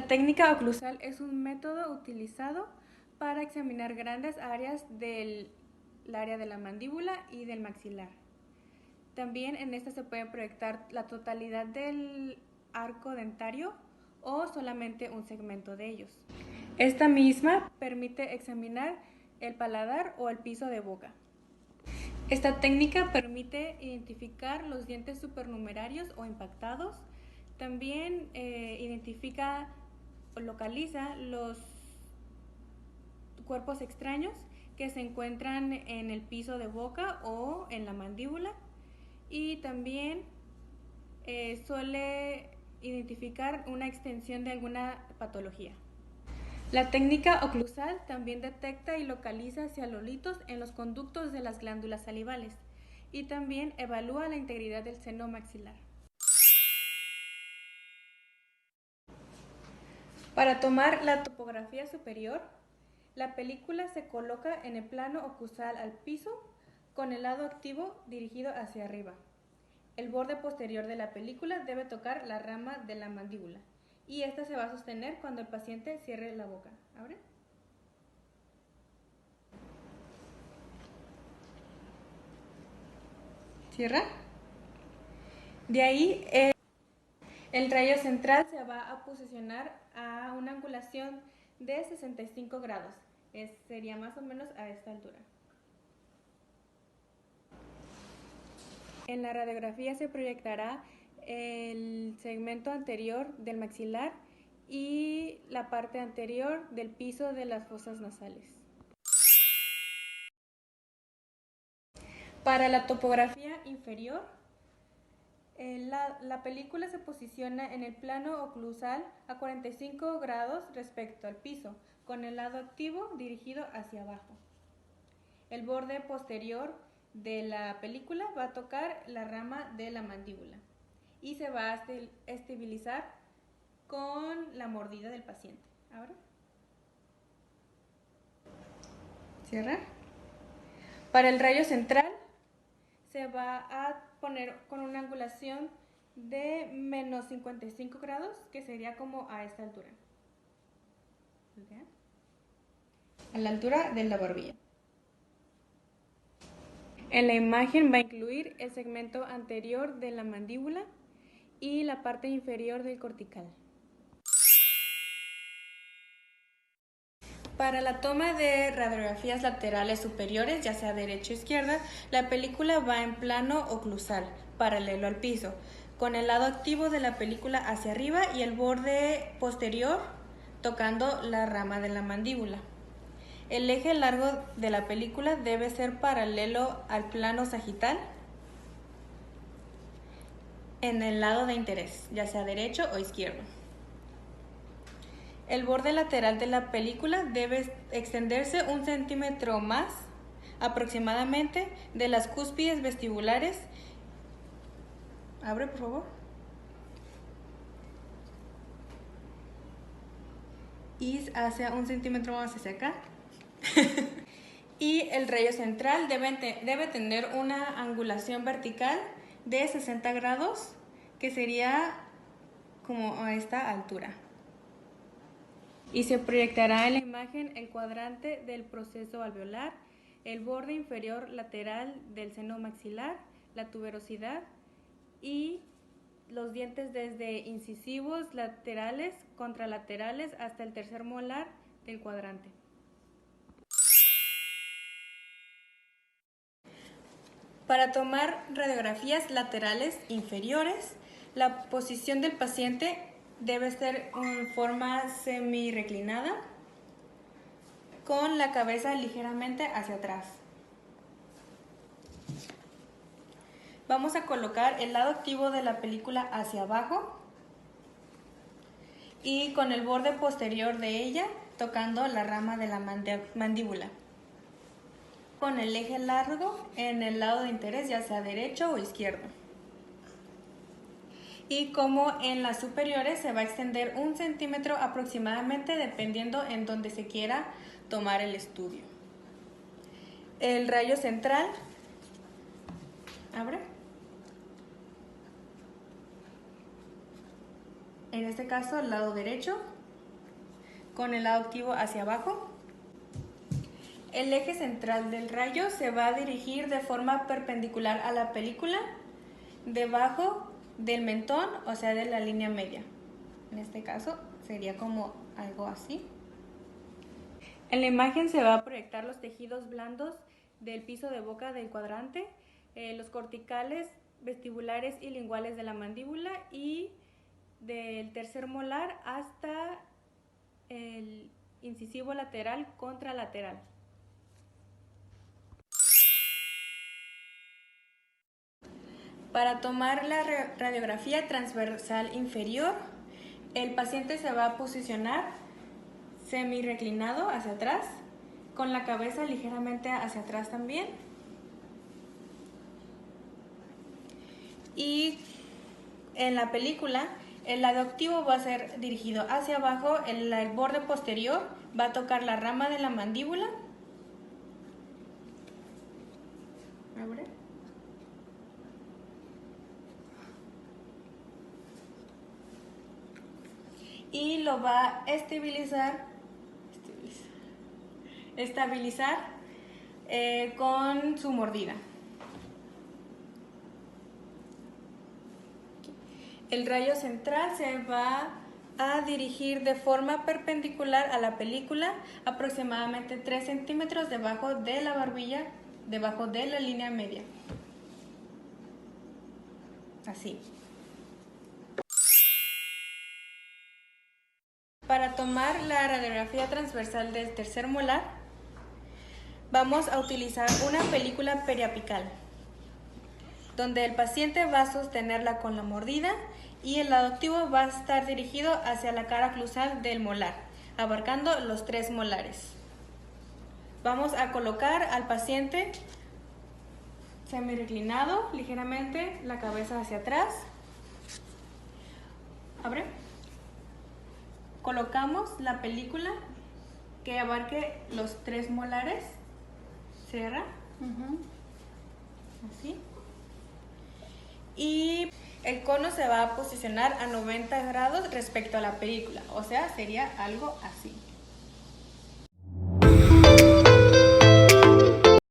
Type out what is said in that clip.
La técnica oclusal es un método utilizado para examinar grandes áreas del área de la mandíbula y del maxilar. También en esta se puede proyectar la totalidad del arco dentario o solamente un segmento de ellos. Esta misma permite examinar el paladar o el piso de boca. Esta técnica permite identificar los dientes supernumerarios o impactados. También identifica o localiza los cuerpos extraños que se encuentran en el piso de boca o en la mandíbula. Y también suele identificar una extensión de alguna patología. La técnica oclusal también detecta y localiza cialolitos en los conductos de las glándulas salivales y también evalúa la integridad del seno maxilar. Para tomar la topografía superior, la película se coloca en el plano oclusal al piso con el lado activo dirigido hacia arriba. El borde posterior de la película debe tocar la rama de la mandíbula y esta se va a sostener cuando el paciente cierre la boca. ¿Abre? ¿Cierra? De ahí el rayo central se va a posicionar a una angulación de 65 grados. Sería más o menos a esta altura. En la radiografía se proyectará el segmento anterior del maxilar y la parte anterior del piso de las fosas nasales. Para la topografía inferior, la película se posiciona en el plano oclusal a 45 grados respecto al piso, con el lado activo dirigido hacia abajo. El borde posterior de la película va a tocar la rama de la mandíbula y se va a estabilizar con la mordida del paciente. ¿Ahora? Cierra. Para el rayo central se va a poner con una angulación de menos 55 grados, que sería como a esta altura. A la altura de la barbilla. En la imagen va a incluir el segmento anterior de la mandíbula y la parte inferior del cortical. Para la toma de radiografías laterales superiores, ya sea derecha o izquierda, la película va en plano oclusal, paralelo al piso, con el lado activo de la película hacia arriba y el borde posterior tocando la rama de la mandíbula. El eje largo de la película debe ser paralelo al plano sagital en el lado de interés, ya sea derecho o izquierdo. El borde lateral de la película debe extenderse 1 centímetro más aproximadamente de las cúspides vestibulares. Abre, por favor. Y hacia 1 centímetro más hacia acá. Y el rayo central debe tener una angulación vertical de 60 grados, que sería como a esta altura. Y se proyectará en la imagen el cuadrante del proceso alveolar, el borde inferior lateral del seno maxilar, la tuberosidad y los dientes desde incisivos laterales, contralaterales hasta el tercer molar del cuadrante. Para tomar radiografías laterales inferiores, la posición del paciente debe ser en forma semi-reclinada, con la cabeza ligeramente hacia atrás. Vamos a colocar el lado activo de la película hacia abajo y con el borde posterior de ella tocando la rama de la mandíbula, con el eje largo en el lado de interés, ya sea derecho o izquierdo. Y como en las superiores se va a extender 1 centímetro aproximadamente, dependiendo en donde se quiera tomar el estudio. El rayo central, abre. En este caso, el lado derecho, con el lado activo hacia abajo. El eje central del rayo se va a dirigir de forma perpendicular a la película, debajo del mentón, o sea, de la línea media. En este caso sería como algo así. En la imagen se va a proyectar los tejidos blandos del piso de boca del cuadrante, los corticales, vestibulares y linguales de la mandíbula y del tercer molar hasta el incisivo lateral contralateral. Para tomar la radiografía transversal inferior, el paciente se va a posicionar semi-reclinado hacia atrás, con la cabeza ligeramente hacia atrás también. Y en la película, el lado activo va a ser dirigido hacia abajo, el borde posterior va a tocar la rama de la mandíbula. Abre. Y lo va a estabilizar con su mordida. El rayo central se va a dirigir de forma perpendicular a la película, aproximadamente 3 centímetros debajo de la barbilla, debajo de la línea media. Así. Para tomar la radiografía transversal del tercer molar, vamos a utilizar una película periapical, donde el paciente va a sostenerla con la mordida y el lado activo va a estar dirigido hacia la cara oclusal del molar, abarcando los 3 molares. Vamos a colocar al paciente semi-reclinado, ligeramente, la cabeza hacia atrás. Abre. Colocamos la película que abarque los 3 molares. Cierra. Así. Y el cono se va a posicionar a 90 grados respecto a la película, o sea, sería algo así.